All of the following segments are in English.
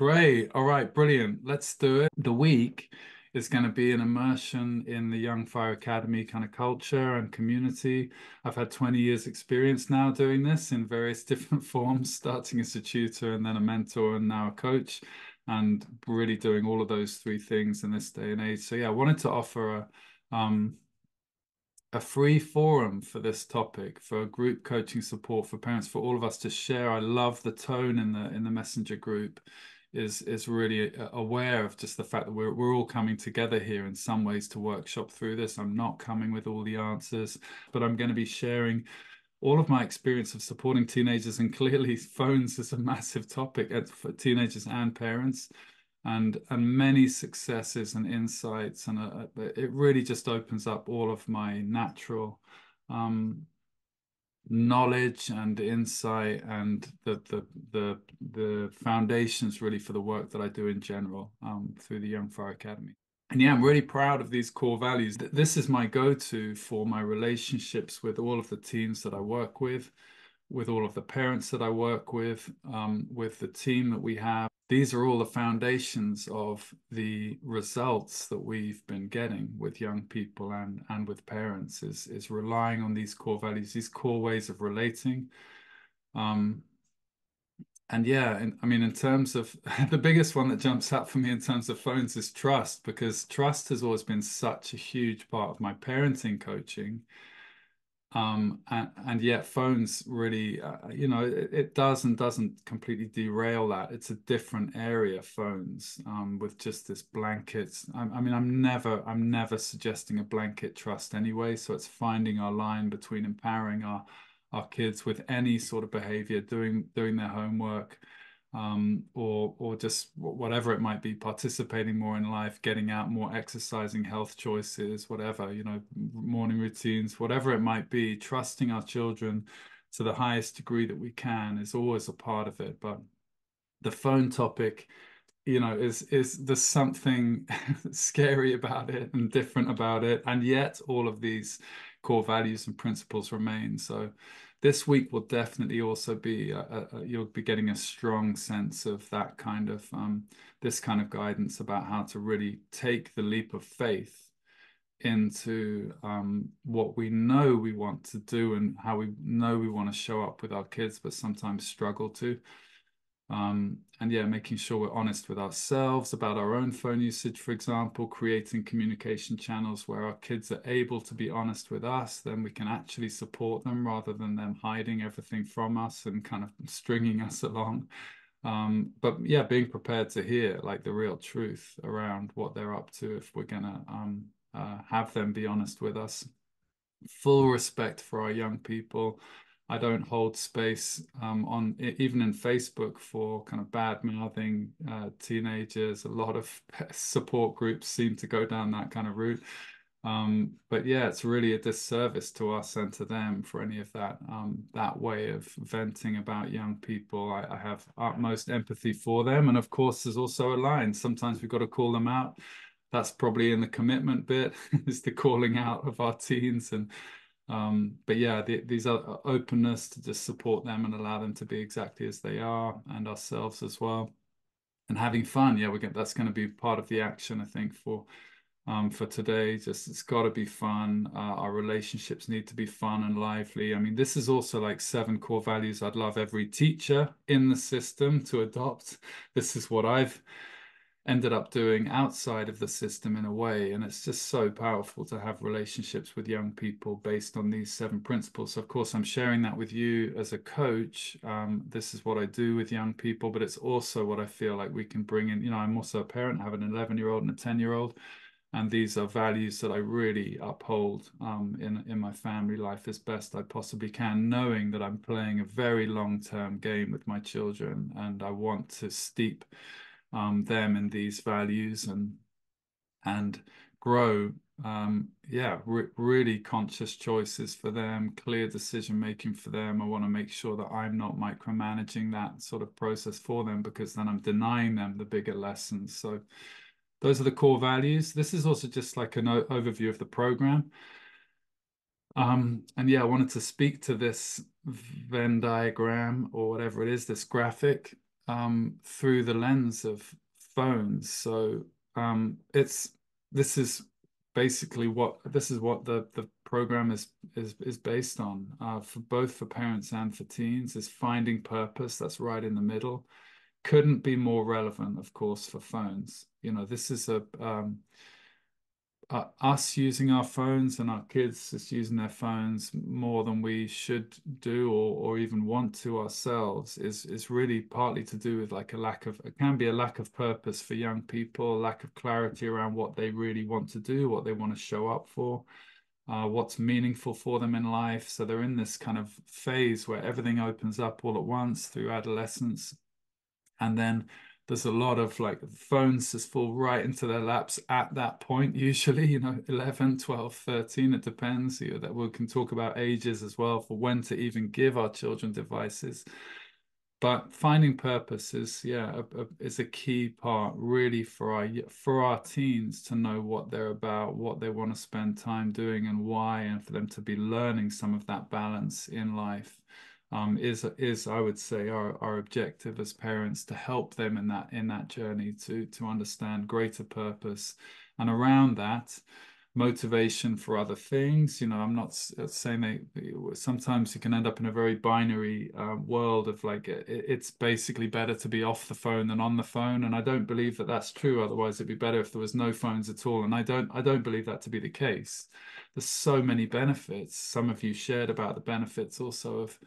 Great. All right, brilliant. Let's do it. The week is going to be an immersion in the Young Fire Academy kind of culture and community. I've had 20 years experience now doing this in various different forms, starting as a tutor and then a mentor and now a coach, and really doing all of those three things in this day and age. So yeah, I wanted to offer a free forum for this topic, for group coaching support for parents, for all of us to share. I love the tone in the messenger group is really aware of just the fact that we're all coming together here in some ways to workshop through this. I'm not coming with all the answers, but I'm going to be sharing all of my experience of supporting teenagers, and clearly phones is a massive topic for teenagers and parents, and many successes and insights, and it really just opens up all of my natural um, knowledge and insight and the foundations really for the work that I do in general through the Young Fire Academy. And yeah, I'm really proud of these core values. This is my go-to for my relationships with all of the teams that I work with all of the parents that I work with the team that we have. These are all the foundations of the results that we've been getting with young people and with parents is relying on these core values, these core ways of relating. Um, and yeah, and I mean, in terms of the biggest one that jumps out for me in terms of phones is trust, because trust has always been such a huge part of my parenting coaching. And yet phones really, it does and doesn't completely derail that. It's a different area, phones, with just this blanket. I mean, I'm never suggesting a blanket trust anyway. So it's finding our line between empowering our kids with any sort of behavior, doing their homework, or just whatever it might be, participating more in life, getting out more, exercising, health choices, whatever, morning routines, whatever it might be, trusting our children to the highest degree that we can is always a part of it. But the phone topic, is there's something scary about it and different about it, and yet all of these core values and principles remain. So this week will definitely also be you'll be getting a strong sense of that kind of this kind of guidance about how to really take the leap of faith into what we know we want to do and how we know we want to show up with our kids, but sometimes struggle to. And yeah, making sure we're honest with ourselves about our own phone usage, for example, creating communication channels where our kids are able to be honest with us, then we can actually support them rather than them hiding everything from us and kind of stringing us along. But yeah, being prepared to hear like the real truth around what they're up to if we're gonna have them be honest with us. Full respect for our young people. I don't hold space on even in Facebook for kind of bad mouthing teenagers. A lot of support groups seem to go down that kind of route. But yeah, it's really a disservice to us and to them for any of that way of venting about young people. I have utmost empathy for them, and of course, there's also a line. Sometimes we've got to call them out. That's probably in the commitment bit, is the calling out of our teens. And but yeah, these are openness to just support them and allow them to be exactly as they are, and ourselves as well, and having fun. Yeah, that's going to be part of the action, I think, for today. Just it's got to be fun. Our relationships need to be fun and lively. I mean, this is also like 7 core values I'd love every teacher in the system to adopt. This is what I've ended up doing outside of the system in a way. And it's just so powerful to have relationships with young people based on these 7 principles. So of course, I'm sharing that with you as a coach. This is what I do with young people, but it's also what I feel like we can bring in. I'm also a parent, I have an 11-year-old and a 10-year-old. And these are values that I really uphold in my family life as best I possibly can, knowing that I'm playing a very long-term game with my children, and I want to steep them in these values and grow really conscious choices for them, clear decision making for them. I want to make sure that I'm not micromanaging that sort of process for them, because then I'm denying them the bigger lessons. So those are the core values. This is also just like an overview of the program. And yeah, I wanted to speak to this Venn diagram or whatever it is, this graphic, through the lens of phones. So it's this is basically what the program is based on, for both for parents and for teens, is finding purpose. That's right in the middle. Couldn't be more relevant, of course, for phones. You know, this is a us using our phones and our kids just using their phones more than we should do, or even want to ourselves, is really partly to do with like a lack of, it can be a lack of purpose for young people, a lack of clarity around what they really want to do, what they want to show up for, what's meaningful for them in life. So they're in this kind of phase where everything opens up all at once through adolescence, and then there's a lot of like phones just fall right into their laps at that point, usually, 11, 12, 13, it depends. That we can talk about ages as well for when to even give our children devices. But finding purpose is, yeah, is a key part really for our teens to know what they're about, what they want to spend time doing, and why, and for them to be learning some of that balance in life. Is I would say our objective as parents, to help them in that journey to understand greater purpose, and around that motivation for other things. I'm not saying sometimes you can end up in a very binary world of like it's basically better to be off the phone than on the phone, and I don't believe that that's true. Otherwise, it'd be better if there was no phones at all, and I don't believe that to be the case. There's so many benefits. Some of you shared about the benefits also of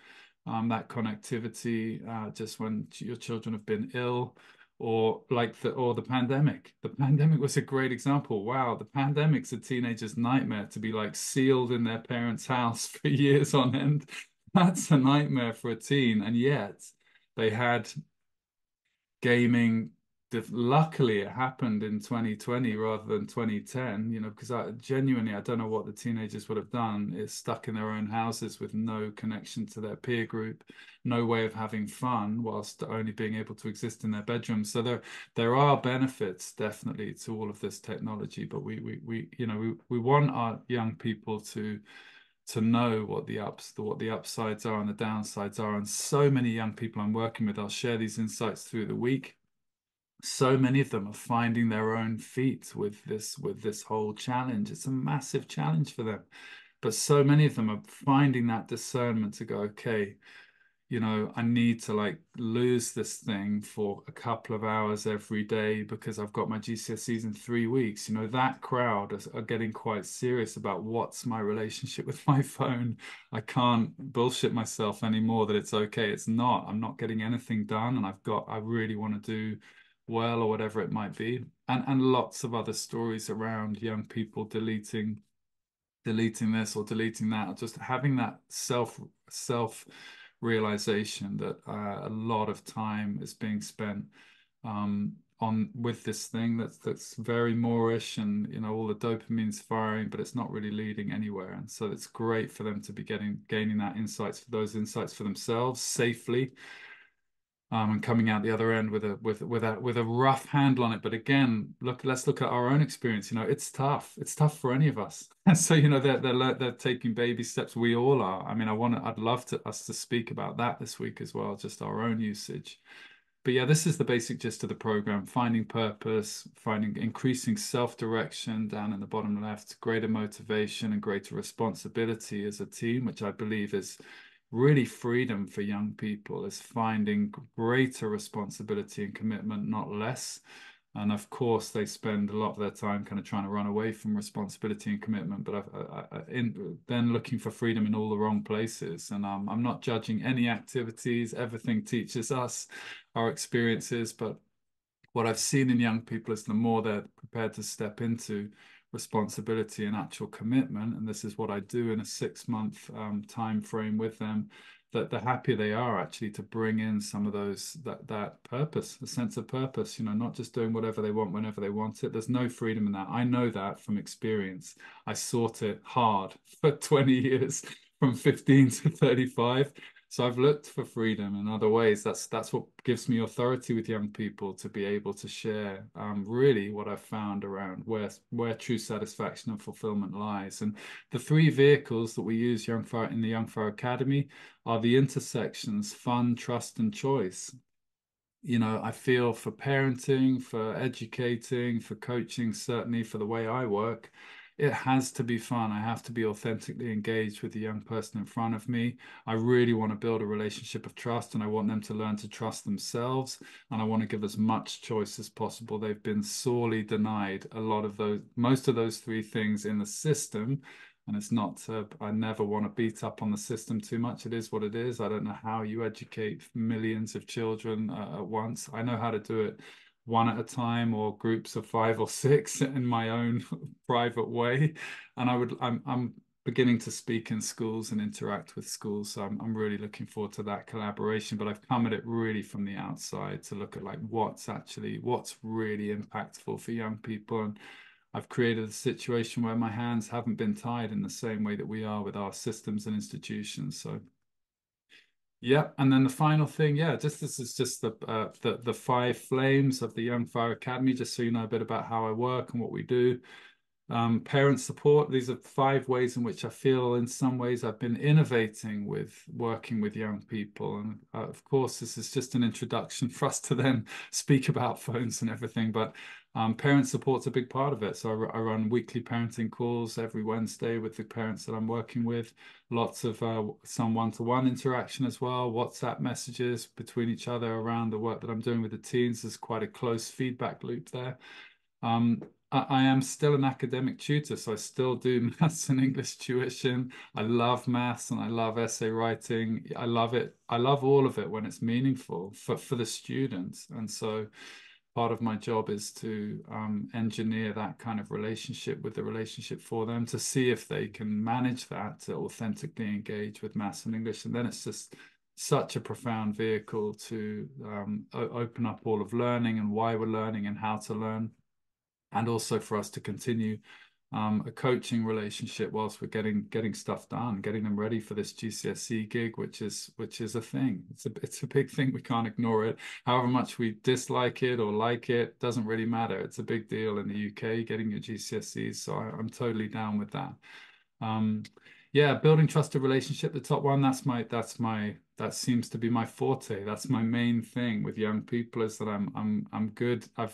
that connectivity, just when your children have been ill, or like the pandemic. The pandemic was a great example. Wow, the pandemic's a teenager's nightmare, to be like sealed in their parents' house for years on end. That's a nightmare for a teen, and yet they had gaming. Luckily, it happened in 2020 rather than 2010, because I don't know what the teenagers would have done. Is stuck in their own houses with no connection to their peer group, no way of having fun, whilst only being able to exist in their bedrooms. So there are benefits definitely to all of this technology, but we want our young people to know what the upsides are and the downsides are. And so many young people I'm working with, I'll share these insights through the week. So many of them are finding their own feet with this whole challenge. It's a massive challenge for them, but so many of them are finding that discernment to go, okay, I need to like lose this thing for a couple of hours every day because I've got my GCSEs in 3 weeks. That crowd are getting quite serious about what's my relationship with my phone. I can't bullshit myself anymore that it's okay. It's not. I'm not getting anything done, and I really want to do well, or whatever it might be. And lots of other stories around young people deleting this or deleting that, or just having that self realization that a lot of time is being spent on with this thing that's very Moorish, and all the dopamine's firing, but it's not really leading anywhere. And so it's great for them to be gaining those insights for themselves safely, and coming out the other end with a rough handle on it. But again, let's look at our own experience. It's tough. It's tough for any of us. So they're taking baby steps. We all are. I mean, I'd love us to speak about that this week as well, just our own usage. But yeah, this is the basic gist of the program: finding purpose, increasing self-direction down in the bottom left, greater motivation and greater responsibility as a team, which I believe is really freedom for young people, is finding greater responsibility and commitment, not less. And of course, they spend a lot of their time kind of trying to run away from responsibility and commitment, but then looking for freedom in all the wrong places. And I'm not judging any activities. Everything teaches us our experiences, but what I've seen in young people is the more they're prepared to step into responsibility and actual commitment, and this is what I do in a 6-month time frame with them, that the happier they are actually to bring in some of that purpose, a sense of purpose, not just doing whatever they want whenever they want it. There's no freedom in that. I know that from experience. I sought it hard for 20 years, from 15 to 35. So I've looked for freedom in other ways. That's what gives me authority with young people, to be able to share really what I've found around where true satisfaction and fulfillment lies. And the 3 vehicles that we use in the Young Fire Academy are the intersections: fun, trust, and choice. I feel for parenting, for educating, for coaching, certainly for the way I work, it has to be fun. I have to be authentically engaged with the young person in front of me. I really want to build a relationship of trust, and I want them to learn to trust themselves. And I want to give as much choice as possible. They've been sorely denied a lot of those, most of those three things in the system. And it's not, I never want to beat up on the system too much. It is what it is. I don't know how you educate millions of children at once. I know how to do it one at a time or groups of five or six in my own private way. And I'm beginning to speak in schools and interact with schools. So I'm really looking forward to that collaboration. But I've come at it really from the outside to look at like what's really impactful for young people. And I've created a situation where my hands haven't been tied in the same way that we are with our systems and institutions. So, yeah. And then the final thing, yeah, just this is just the five flames of the Young Fire Academy, just so you know a bit about how I work and what we do. Parent support. These are five ways in which I feel in some ways I've been innovating with working with young people. And of course, this is just an introduction for us to then speak about phones and everything. But parent support's a big part of it. So I run weekly parenting calls every Wednesday with the parents that I'm working with. Lots of some one-to-one interaction as well, WhatsApp messages between each other around the work that I'm doing with the teens. There's quite a close feedback loop there. Um, I am still an academic tutor, so I still do maths and English tuition. I love maths and I love essay writing. I love it. I love all of it when it's meaningful for the students. And so part of my job is to engineer that kind of relationship with the relationship for them to see if they can manage that to authentically engage with maths and English. And then it's just such a profound vehicle to open up all of learning and why we're learning and how to learn, and also for us to continue a coaching relationship whilst we're getting stuff done, getting them ready for this GCSE gig, which is a thing. It's a big thing. We can't ignore it. However much we dislike it or like it, doesn't really matter. It's a big deal in the UK getting your GCSEs. So I'm totally down with that. Um, yeah, building trusted relationship, the top one, that seems to be my forte. That's my main thing with young people is that I'm good. I've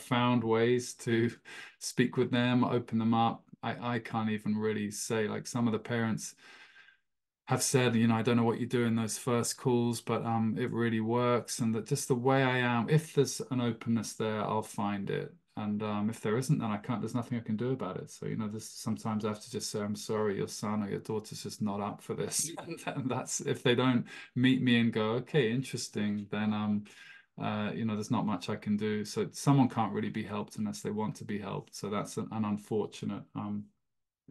found ways to speak with them, open them up. I can't even really say, like, some of the parents have said, I don't know what you do in those first calls, but it really works. And that just the way I am, if there's an openness there, I'll find it. And if there isn't, then I can't, there's nothing I can do about it. So, this sometimes I have to just say, I'm sorry, your son or your daughter's just not up for this. And that's if they don't meet me and go, okay, interesting, then there's not much I can do. So someone can't really be helped unless they want to be helped. So that's an unfortunate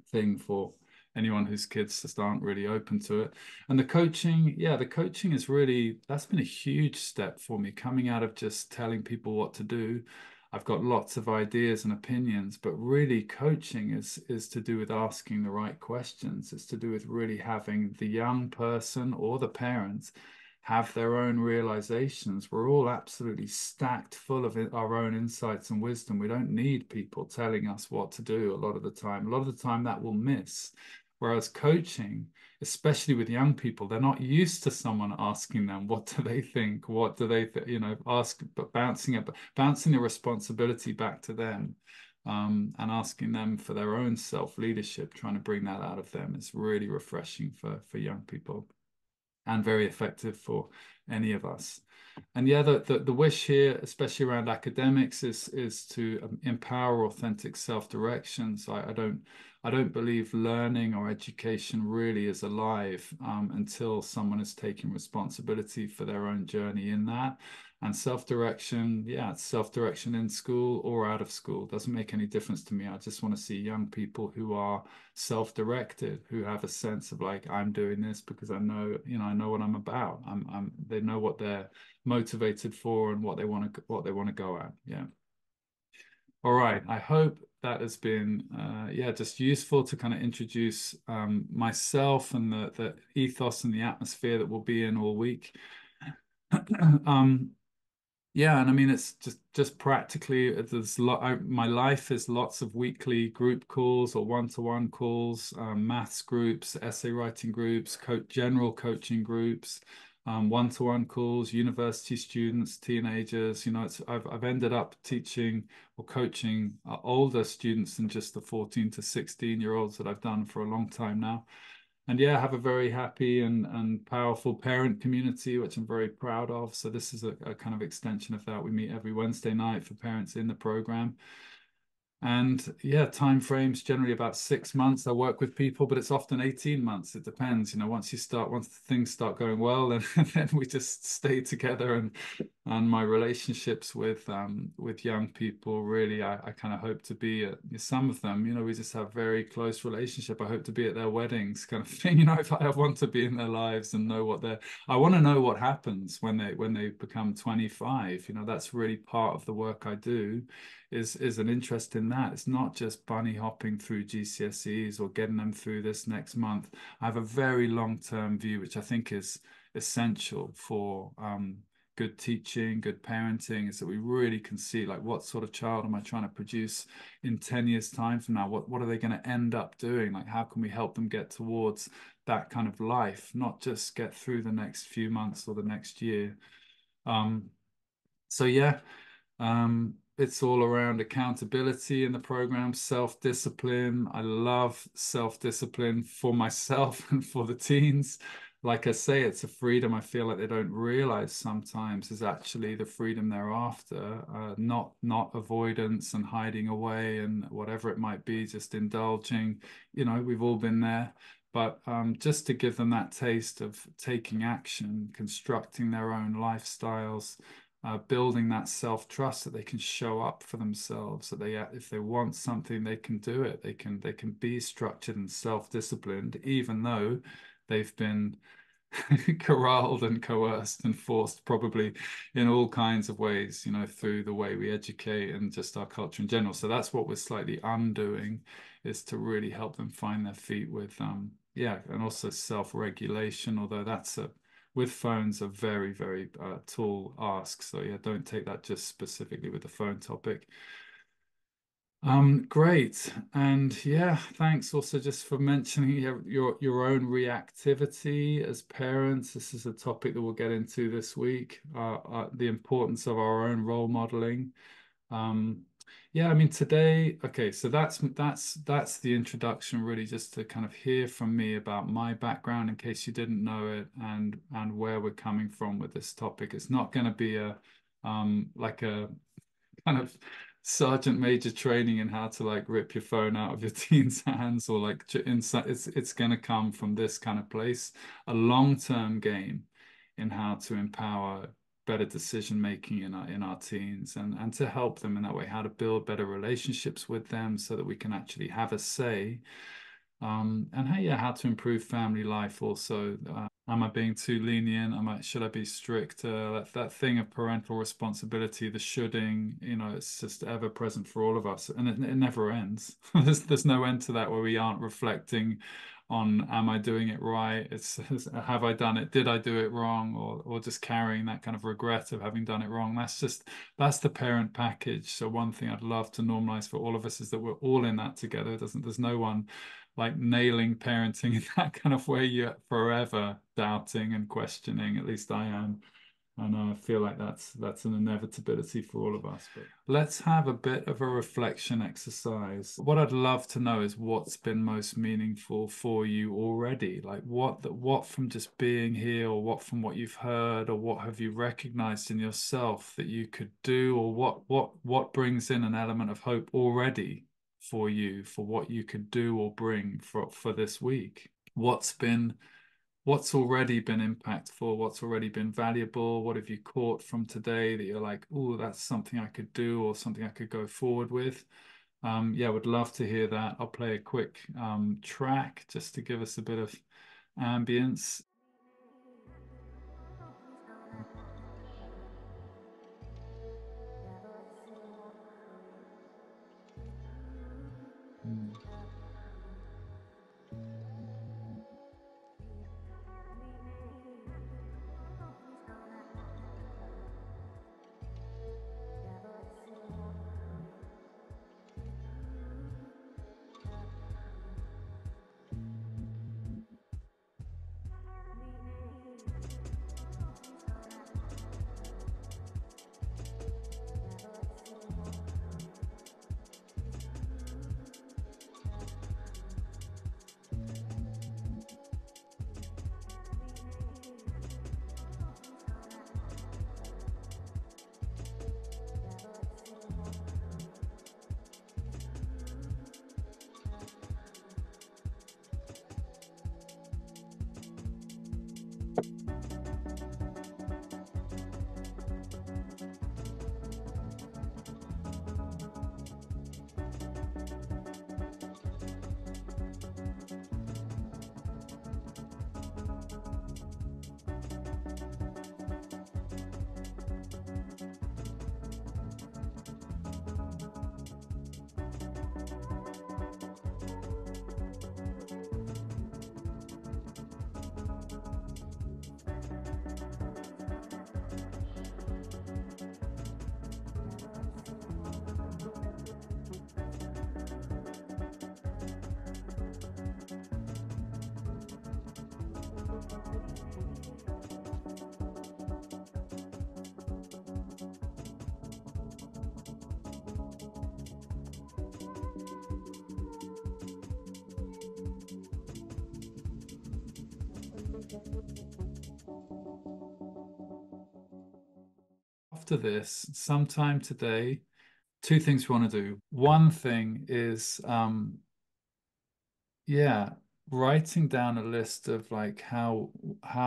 thing for anyone whose kids just aren't really open to it. And the coaching, yeah, the coaching is really, that's been a huge step for me coming out of just telling people what to do. I've got lots of ideas and opinions, but really coaching is to do with asking the right questions. It's to do with really having the young person or the parents have their own realizations. We're all absolutely stacked full of our own insights and wisdom. We don't need people telling us what to do a lot of the time. A lot of the time that will miss. Whereas coaching, especially with young people, they're not used to someone asking them, what do they think? What do they, ask, but bouncing the responsibility back to them. And asking them for their own self-leadership, trying to bring that out of them is really refreshing for young people and very effective for any of us. And yeah, the wish here, especially around academics, is to empower authentic self-direction. So I don't believe learning or education really is alive until someone is taking responsibility for their own journey in that. And self-direction, yeah, it's self-direction in school or out of school. Doesn't make any difference to me. I just want to see young people who are self-directed, who have a sense of like, I'm doing this because I know what I'm about. They know what they're motivated for and what they want to go at. Yeah. All right. I hope that has been yeah, just useful to kind of introduce myself and the ethos and the atmosphere that we'll be in all week. um yeah, and I mean it's just practically my life is lots of weekly group calls or one-to-one calls, maths groups, essay writing groups, general coaching groups, one-to-one calls, university students, teenagers. I've ended up teaching or coaching older students than just the 14 to 16-year-olds that I've done for a long time now. And yeah, I have a very happy and powerful parent community, which I'm very proud of. So this is a kind of extension of that. We meet every Wednesday night for parents in the program. And yeah, time frames generally about 6 months. I work with people, but it's often 18 months. It depends. Once things start going well, then then we just stay together. And my relationships with young people, really, I kind of hope to be at some of them, we just have very close relationship. I hope to be at their weddings kind of thing. If I want to be in their lives and know I want to know what happens when they become 25. That's really part of the work I do is an interest in that. It's not just bunny hopping through GCSEs or getting them through this next month. I have a very long-term view, which I think is essential for good teaching, good parenting, is that we really can see like what sort of child am I trying to produce in 10 years time from now? What are they going to end up doing? Like how can we help them get towards that kind of life, not just get through the next few months or the next year. Um, so yeah, it's all around accountability in the program, self-discipline. I love self-discipline for myself and for the teens. Like I say, it's a freedom I feel like they don't realize sometimes is actually the freedom they're after, not avoidance and hiding away and whatever it might be, just indulging. We've all been there. But just to give them that taste of taking action, constructing their own lifestyles, building that self-trust that they can show up for themselves, that if they want something, they can do it. They can be structured and self-disciplined, even though they've been corralled and coerced and forced probably in all kinds of ways, through the way we educate and just our culture in general. So that's what we're slightly undoing, is to really help them find their feet with yeah, and also self-regulation, although that's with phones a very, very tall ask. So yeah, don't take that just specifically with the phone topic. Great. And yeah, thanks also just for mentioning your own reactivity as parents. This is a topic that we'll get into this week, the importance of our own role modeling. Um, yeah, I mean today, okay, so that's the introduction, really, just to kind of hear from me about my background in case you didn't know it, and where we're coming from with this topic. It's not going to be like a kind of sergeant major training in how to like rip your phone out of your teen's hands, or like inside. It's going to come from this kind of place, a long-term game in how to empower better decision making in our teens, and to help them in that way, how to build better relationships with them so that we can actually have a say, and how to improve family life also. Am I being too lenient? Should I be stricter? That thing of parental responsibility, the shoulding, it's just ever present for all of us, and it never ends. There's no end to that where we aren't reflecting on, am I doing it right? Have I done it? Did I do it wrong? Or just carrying that kind of regret of having done it wrong. That's the parent package. So one thing I'd love to normalize for all of us is that we're all in that together. There's no one like nailing parenting in that kind of way. You're forever doubting and questioning. At least I am. And I feel like that's an inevitability for all of us. But let's have a bit of a reflection exercise. What I'd love to know is what's been most meaningful for you already. Like what from just being here, or what from what you've heard, or what have you recognized in yourself that you could do, or what brings in an element of hope already for you, for what you could do or bring for this week. What's already been impactful, what's already been valuable, what have you caught from today that you're like, oh, that's something I could do, or something I could go forward with. Yeah, would love to hear that. I'll play a quick track just to give us a bit of ambience. Mm. After this, sometime today, two things we want to do. One thing is, yeah, writing down a list of like how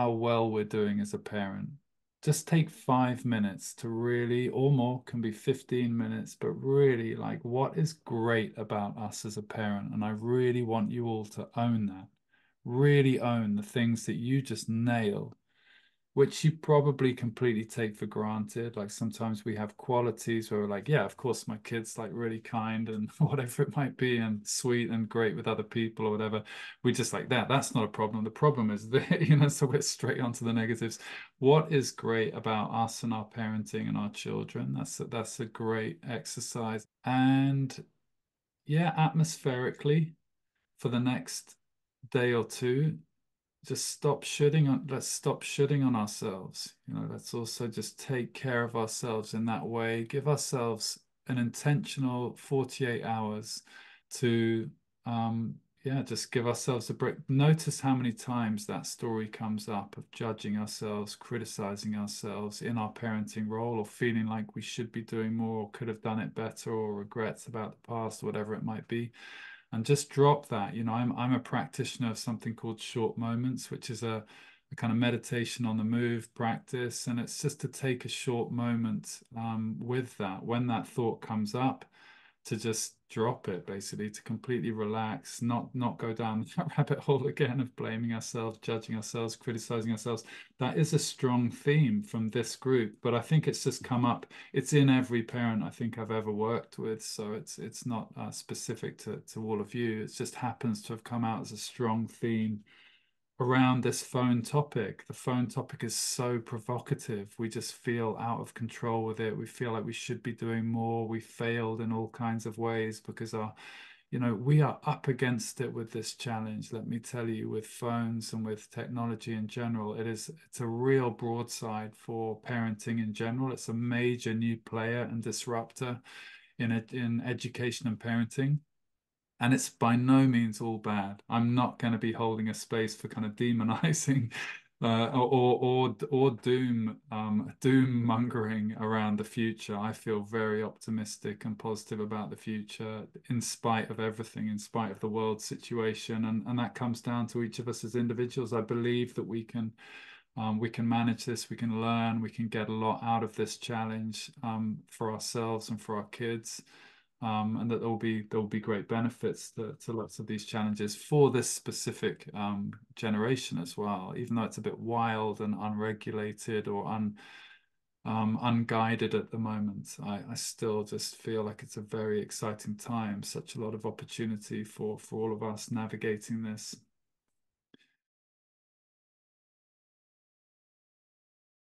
well we're doing as a parent. Just take 5 minutes to really, or more, can be 15 minutes, but really like what is great about us as a parent. And I really want you all to own that. Really own the things that you just nail, which you probably completely take for granted. Like sometimes we have qualities where we're like, yeah, of course, my kid's like really kind and whatever it might be, and sweet and great with other people or whatever. We just like that. That's not a problem. The problem is that, so we're straight onto the negatives. What is great about us and our parenting and our children? That's a great exercise. And yeah, atmospherically for the next day or two, just let's stop shitting on ourselves. Let's also just take care of ourselves in that way. Give ourselves an intentional 48 hours to yeah, just give ourselves a break. Notice how many times that story comes up of judging ourselves, criticizing ourselves in our parenting role, or feeling like we should be doing more or could have done it better, or regrets about the past, whatever it might be, and just drop that. I'm a practitioner of something called short moments, which is a kind of meditation on the move practice, and it's just to take a short moment with that when that thought comes up, to just drop it, basically, to completely relax, not go down that rabbit hole again of blaming ourselves, judging ourselves, criticizing ourselves. That is a strong theme from this group, but I think it's just come up. It's in every parent I think I've ever worked with, so it's not specific to all of you. It just happens to have come out as a strong theme around this phone topic. The phone topic is so provocative. We just feel out of control with it. We feel like we should be doing more. We failed in all kinds of ways because we are up against it with this challenge. Let me tell you, with phones and with technology in general, it's a real broadside for parenting in general. It's a major new player and disruptor in education and parenting. And it's by no means all bad. I'm not going to be holding a space for kind of demonizing or doom mongering around the future. I feel very optimistic and positive about the future, in spite of everything, in spite of the world situation, and that comes down to each of us as individuals. I believe that we can manage this, we can learn, we can get a lot out of this challenge for ourselves and for our kids, and that there will be great benefits to lots of these challenges for this specific generation as well. Even though it's a bit wild and unregulated or unguided at the moment, I still just feel like it's a very exciting time. Such a lot of opportunity for all of us navigating this.